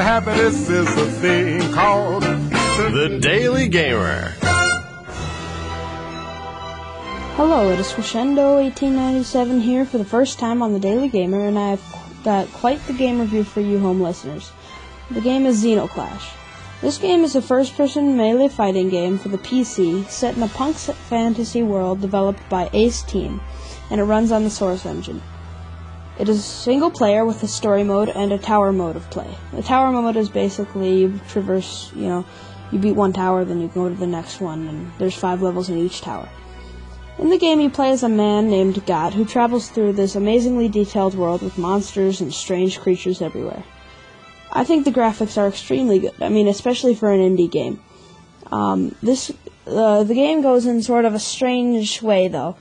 Happiness is a thing called the Daily Gamer. Hello, it is Crescendo1897 here for the first time on the Daily Gamer, and I've got quite the game review for you home listeners. The game is Zeno. This game is a first-person melee fighting game for the PC set in a punk fantasy world developed by Ace Team, and it runs on the Source engine. It is single player with a story mode and a tower mode of play. The tower mode is basically you traverse, you beat one tower, then you go to the next one, and there's 5 levels in each tower. In the game, you play as a man named God who travels through this amazingly detailed world with monsters and strange creatures everywhere. I think the graphics are extremely good. I mean, especially for an indie game. The game goes in sort of a strange way, though.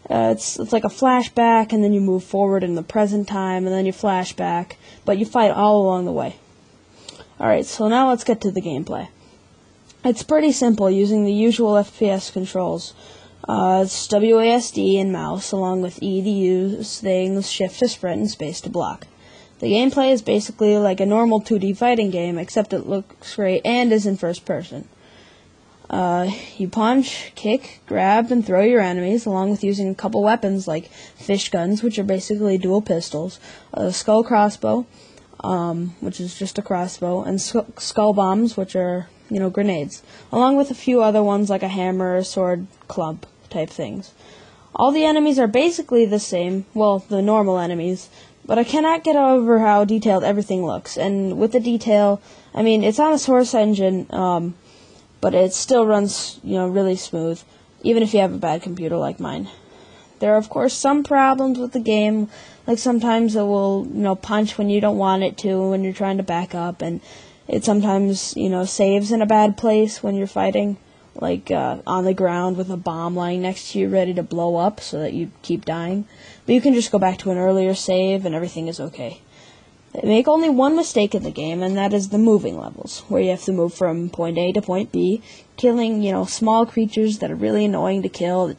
It's like a flashback, and then you move forward in the present time, and then you flash back, but you fight all along the way. Alright, so now let's get to the gameplay. It's pretty simple, using the usual FPS controls. It's WASD and mouse, along with E to use things, shift to sprint, and space to block. The gameplay is basically like a normal 2D fighting game, except it looks great and is in first person. You punch, kick, grab, and throw your enemies, along with using a couple weapons like fish guns, which are basically dual pistols, a skull crossbow, which is just a crossbow, and skull bombs, which are, grenades, along with a few other ones like a hammer, a sword, clump type things. All the enemies are basically the same, well, the normal enemies, but I cannot get over how detailed everything looks. And with the detail, I mean, it's on a Source engine, but it still runs, really smooth, even if you have a bad computer like mine. There are, of course, some problems with the game, like sometimes it will, punch when you don't want it to, when you're trying to back up, and it sometimes, saves in a bad place when you're fighting, like on the ground with a bomb lying next to you ready to blow up so that you keep dying. But you can just go back to an earlier save and everything is okay. They make only one mistake in the game, and that is the moving levels, where you have to move from point A to point B, killing, small creatures that are really annoying to kill, that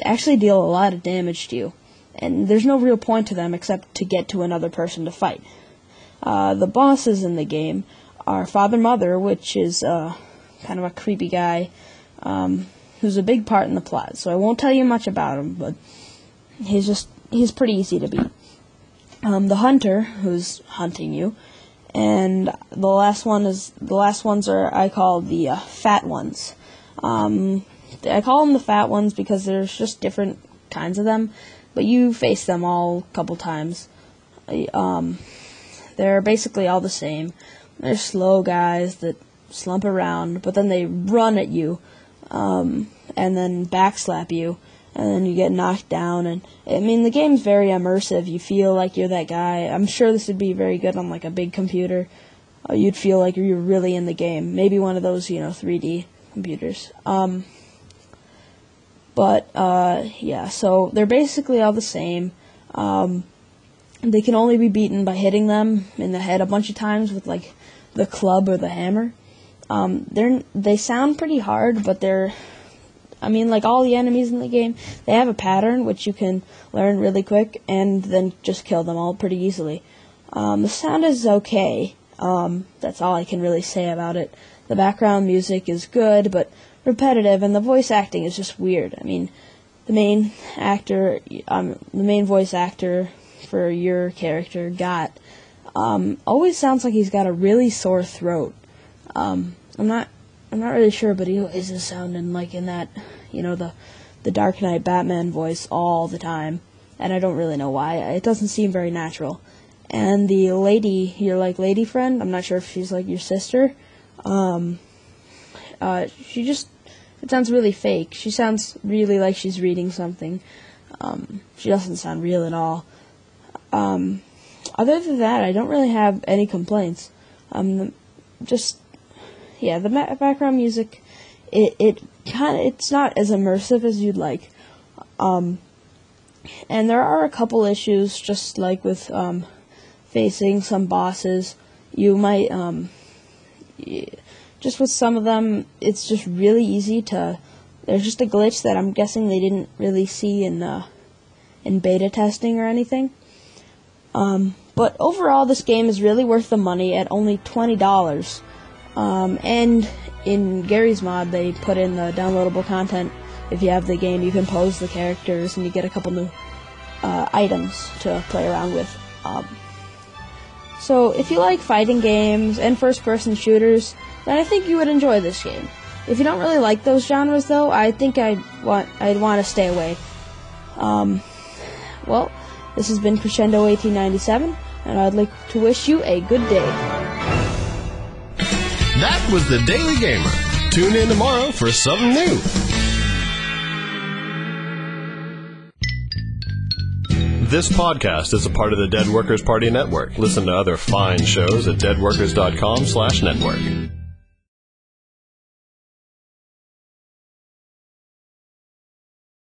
actually deal a lot of damage to you. And there's no real point to them except to get to another person to fight. The bosses in the game are Father Mother, which is kind of a creepy guy who's a big part in the plot. So I won't tell you much about him, but he's pretty easy to beat. The Hunter, who's hunting you, and the last ones are I call the fat ones. I call them the fat ones because there's just different kinds of them, but you face them all a couple times. They're basically all the same. They're slow guys that slump around, but then they run at you, and then backslap you, and then you get knocked down, and, the game's very immersive. You feel like you're that guy. I'm sure this would be very good on, like, a big computer. You'd feel like you're really in the game. Maybe one of those, 3D computers. Yeah, so they're basically all the same. They can only be beaten by hitting them in the head a bunch of times with, like, the club or the hammer. They sound pretty hard, but like all the enemies in the game, they have a pattern which you can learn really quick and then just kill them all pretty easily. The sound is okay. That's all I can really say about it. The background music is good, but repetitive, and the voice acting is just weird. The main voice actor for your character, Got, always sounds like he's got a really sore throat. I'm not really sure, but he always is sounding like in that, the Dark Knight Batman voice all the time, and I don't really know why. It doesn't seem very natural. And the lady, your lady friend, I'm not sure if she's like your sister. It sounds really fake. She sounds really like she's reading something. She doesn't sound real at all. Other than that, I don't really have any complaints. The background music, it's not as immersive as you'd like. And there are a couple issues, just like with facing some bosses. You might just with some of them, it's just really easy to. There's just a glitch that I'm guessing they didn't really see in in beta testing or anything. But overall, this game is really worth the money at only $20. And in Gary's mod, they put in the downloadable content. If you have the game, you can pose the characters, and you get a couple new items to play around with. So if you like fighting games and first-person shooters, then I think you would enjoy this game. If you don't really like those genres, though, I think I'd want to stay away. Well, this has been Crescendo 1897, and I'd like to wish you a good day. That was the Daily Gamer. Tune in tomorrow for something new. This podcast is a part of the Dead Workers Party Network. Listen to other fine shows at deadworkers.com/network.